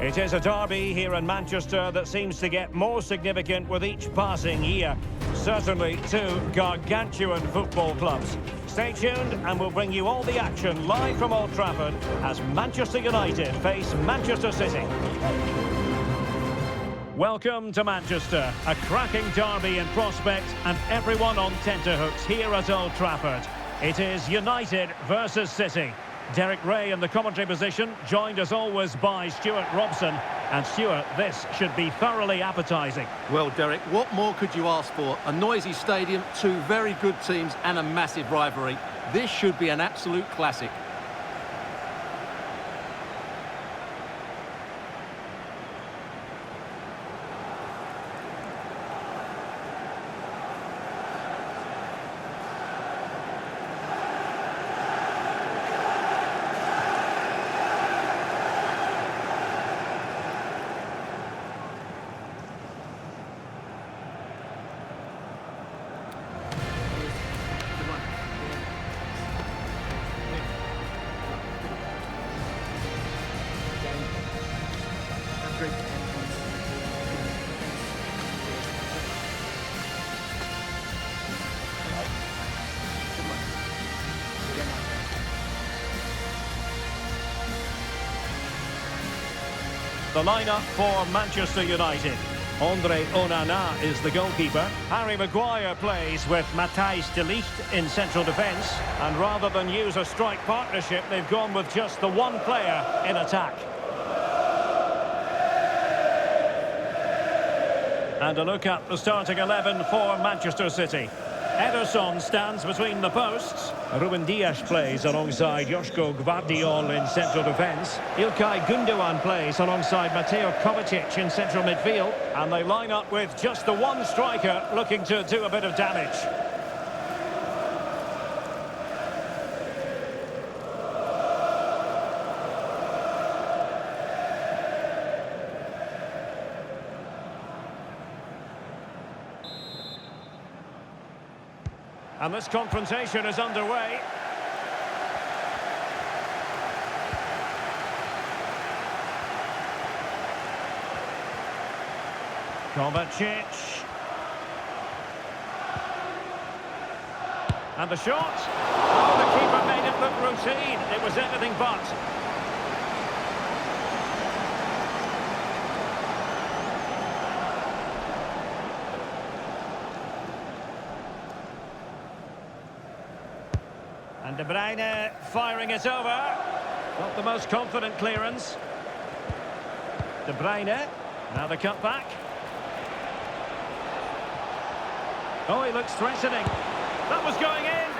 It is a derby here in Manchester that seems to get more significant with each passing year. Certainly two gargantuan football clubs. Stay tuned and we'll bring you all the action live from Old Trafford as Manchester United face Manchester City. Welcome to Manchester, a cracking derby in prospect and everyone on tenterhooks here at Old Trafford. It is United versus City. Derek Ray in the commentary position, joined as always by Stuart Robson. And Stuart, this should be thoroughly appetising. Well, Derek, what more could you ask for? A noisy stadium, two very good teams and a massive rivalry. This should be an absolute classic. The lineup for Manchester United. Andre Onana is the goalkeeper. Harry Maguire plays with Matthijs de Ligt in central defence. And rather than use a strike partnership, they've gone with just the one player in attack. And a look at the starting 11 for Manchester City. Ederson stands between the posts. Ruben Dias plays alongside Joško Gvardiol in central defence. Ilkay Gundogan plays alongside Mateo Kovacic in central midfield. And they line up with just the one striker looking to do a bit of damage. And this confrontation is underway. Kovacic. And the shot. Oh, the keeper made it look routine. It was anything but. And De Bruyne firing it over. Not the most confident clearance. De Bruyne. Now the cutback. Oh, he looks threatening. That was going in.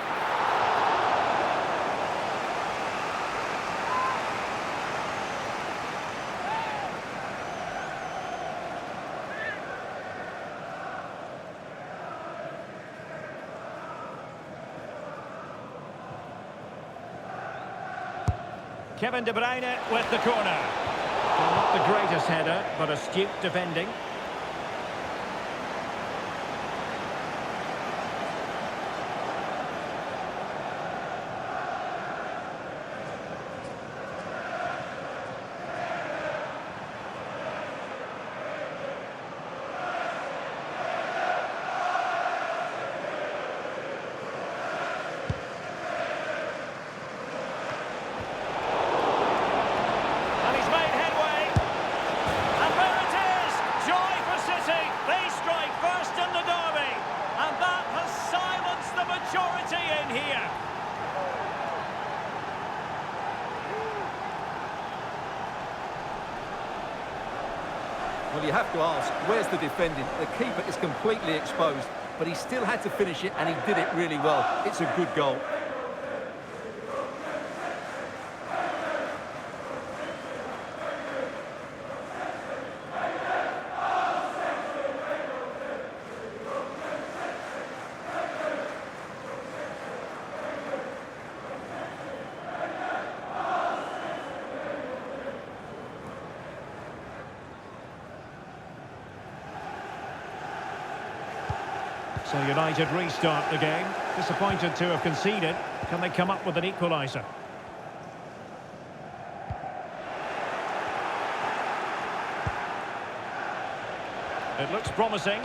Kevin De Bruyne with the corner. Well, not the greatest header, but astute defending. Well, you have to ask, where's the defending? The keeper is completely exposed, but he still had to finish it, and he did it really well. It's a good goal. So United restart the game. Disappointed to have conceded. Can they come up with an equaliser? It looks promising.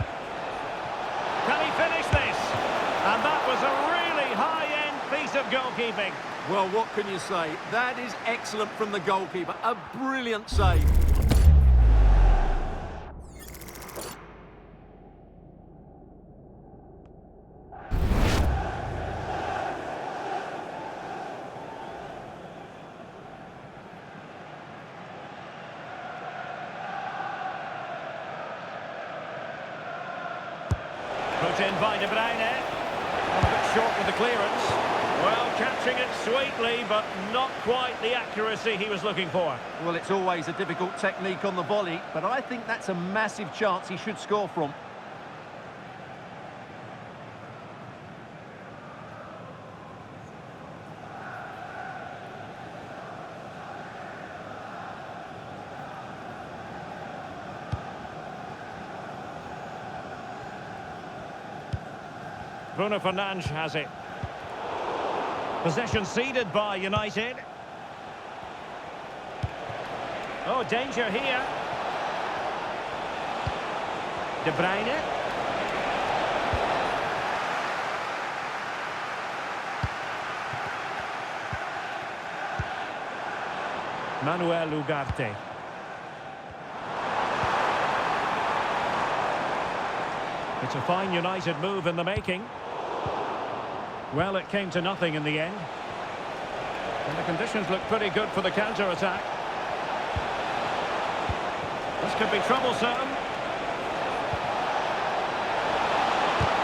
Can he finish this? And that was a really high-end piece of goalkeeping. Well, what can you say? That is excellent from the goalkeeper. A brilliant save. Put in by De Bruyne. A bit short with the clearance. Well, catching it sweetly, but not quite the accuracy he was looking for. Well, it's always a difficult technique on the volley, but I think that's a massive chance he should score from. Bruno Fernandes has it. Possession ceded by United. Oh, danger here. De Bruyne. Manuel Ugarte. It's a fine United move in the making. Well, it came to nothing in the end. And the conditions look pretty good for the counter-attack. This could be troublesome.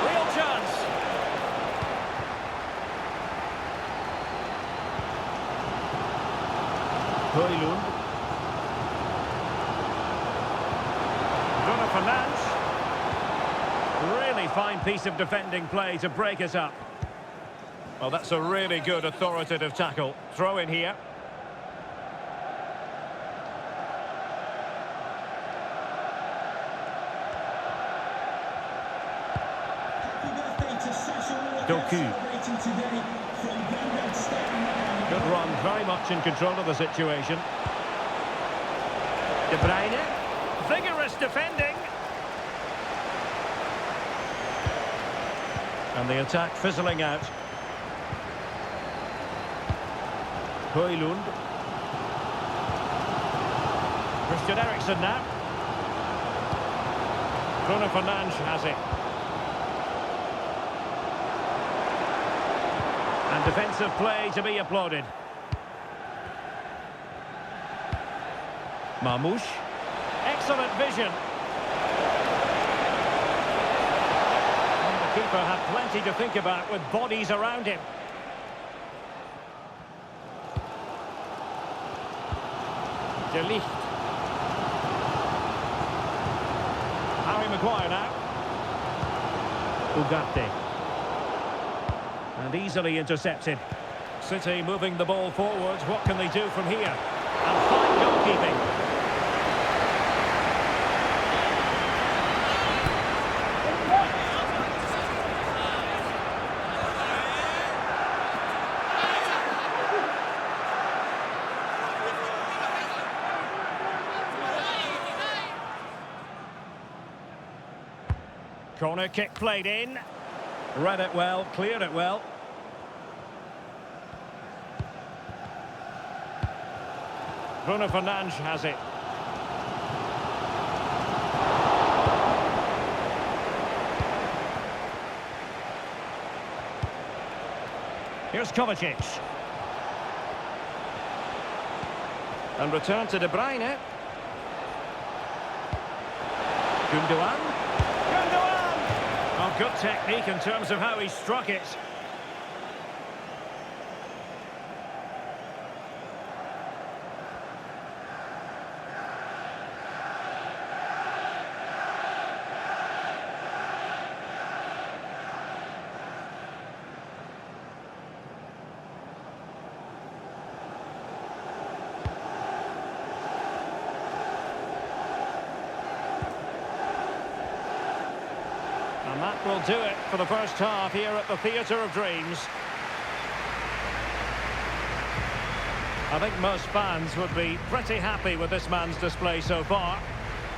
Real chance. Højlund. Bruno Fernandes. Really fine piece of defending play to break it up. Well, that's a really good authoritative tackle. Throw in here. Doku. Good run, very much in control of the situation. De Bruyne. Vigorous defending. And the attack fizzling out. Højlund. Christian Eriksen now. Bruno Fernandes has it. And defensive play to be applauded. Marmoush. Excellent vision. And the keeper had plenty to think about with bodies around him. De Ligt. Harry Maguire now. Ugarte. And easily intercepted. City moving the ball forwards. What can they do from here? And fine goalkeeping. Corner kick played in. Read it well, cleared it well. Bruno Fernandes has it. Here's Kovacic. And return to De Bruyne. Gundogan. Oh, good technique in terms of how he struck it. And that will do it for the first half here at the Theatre of Dreams. I think most fans would be pretty happy with this man's display so far.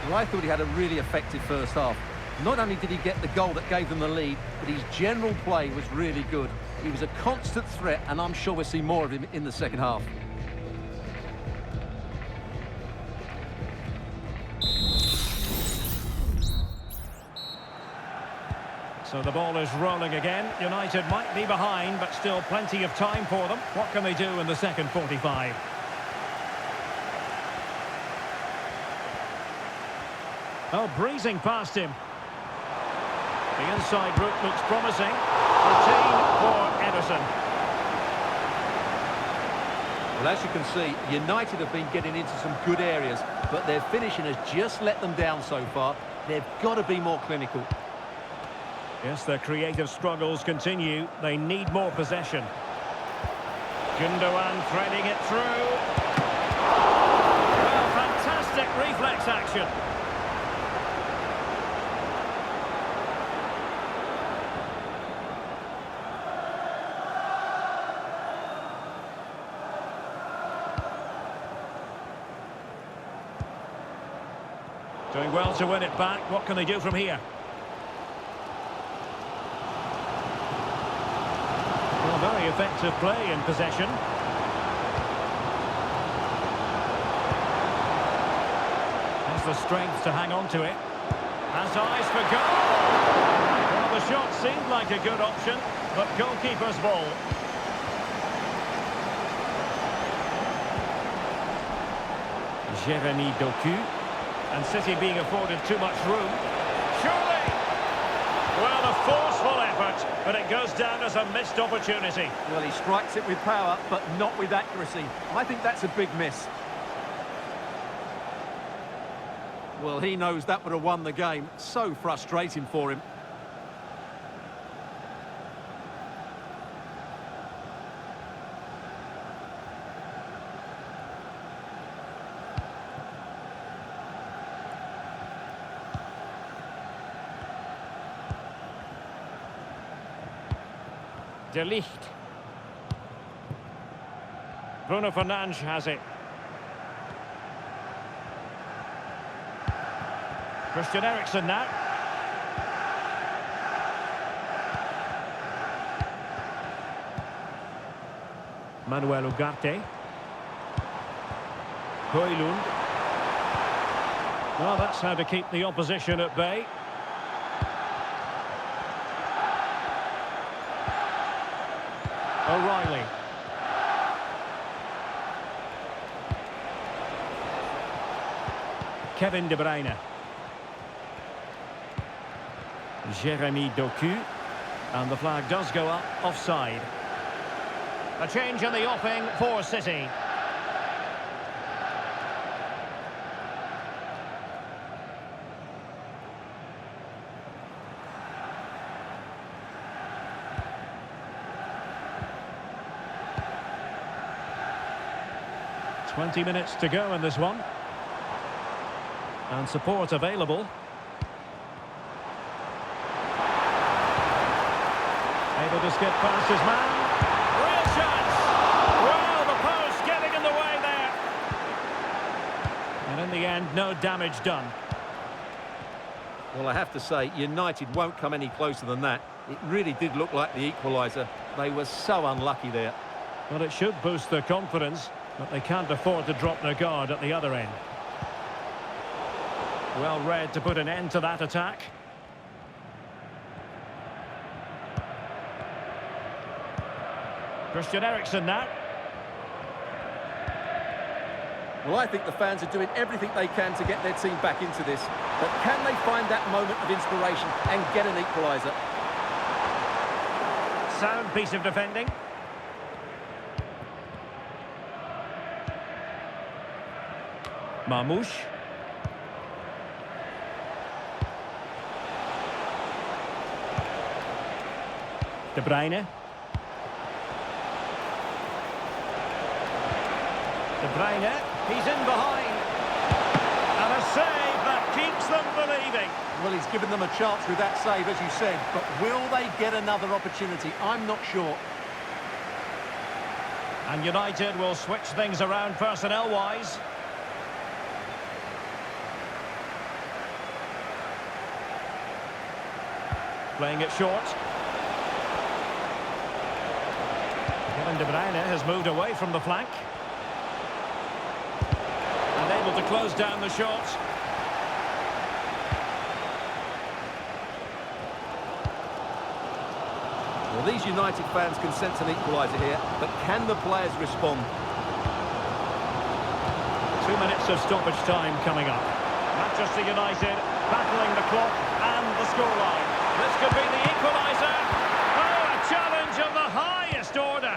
Well, I thought he had a really effective first half. Not only did he get the goal that gave them the lead, but his general play was really good. He was a constant threat, and I'm sure we'll see more of him in the second half. So the ball is rolling again. United might be behind, but still plenty of time for them. What can they do in the second 45? Oh, breezing past him. The inside route looks promising. Routine for Ederson. Well, as you can see, United have been getting into some good areas, but their finishing has just let them down so far. They've got to be more clinical. Yes, their creative struggles continue. They need more possession. Gundogan threading it through. Well, fantastic reflex action. Doing well to win it back. What can they do from here? Well, very effective play in possession. Has the strength to hang on to it. Has eyes for goal. Well, the shot seemed like a good option, but goalkeeper's ball. Jérémy Doku. And City being afforded too much room. Surely! Well, a forceful effort, but it goes down as a missed opportunity. Well, he strikes it with power, but not with accuracy. I think that's a big miss. Well, he knows that would have won the game. So frustrating for him. De Ligt. Bruno Fernandes has it. Christian Eriksen now. Manuel Ugarte. Højlund. Well, that's how to keep the opposition at bay. O'Reilly. Kevin De Bruyne. Jérémy Doku. And the flag does go up, offside. A change in the offing for City. Twenty minutes to go in this one. And support available. Able to skip past his man. Real chance! Well, the post getting in the way there. And in the end, no damage done. Well, I have to say, United won't come any closer than that. It really did look like the equaliser. They were so unlucky there. Well, it should boost their confidence, but they can't afford to drop their guard at the other end. Well read to put an end to that attack. Christian Eriksen now. Well, I think the fans are doing everything they can to get their team back into this. But can they find that moment of inspiration and get an equaliser? Sound piece of defending. Marmoush. De Bruyne. De Bruyne, he's in behind. And a save that keeps them believing. Well, he's given them a chance with that save, as you said. But will they get another opportunity? I'm not sure. And United will switch things around personnel-wise. Playing it short. Kevin De Bruyne has moved away from the flank. And able to close down the shot. Well, these United fans can sense an equaliser here, but can the players respond? 2 minutes of stoppage time coming up. Manchester United battling the clock and the scoreline. This could be the equaliser. Oh, a challenge of the highest order.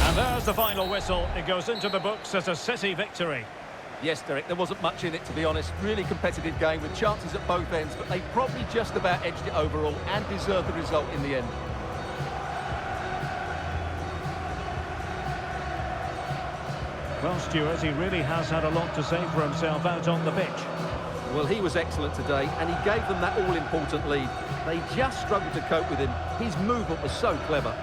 And there's the final whistle. It goes into the books as a City victory. Yes, Derek, there wasn't much in it, to be honest. Really competitive game with chances at both ends, but they probably just about edged it overall and deserved the result in the end. Well, Stuart, he really has had a lot to say for himself out on the pitch. Well, he was excellent today, and he gave them that all-important lead. They just struggled to cope with him. His movement was so clever.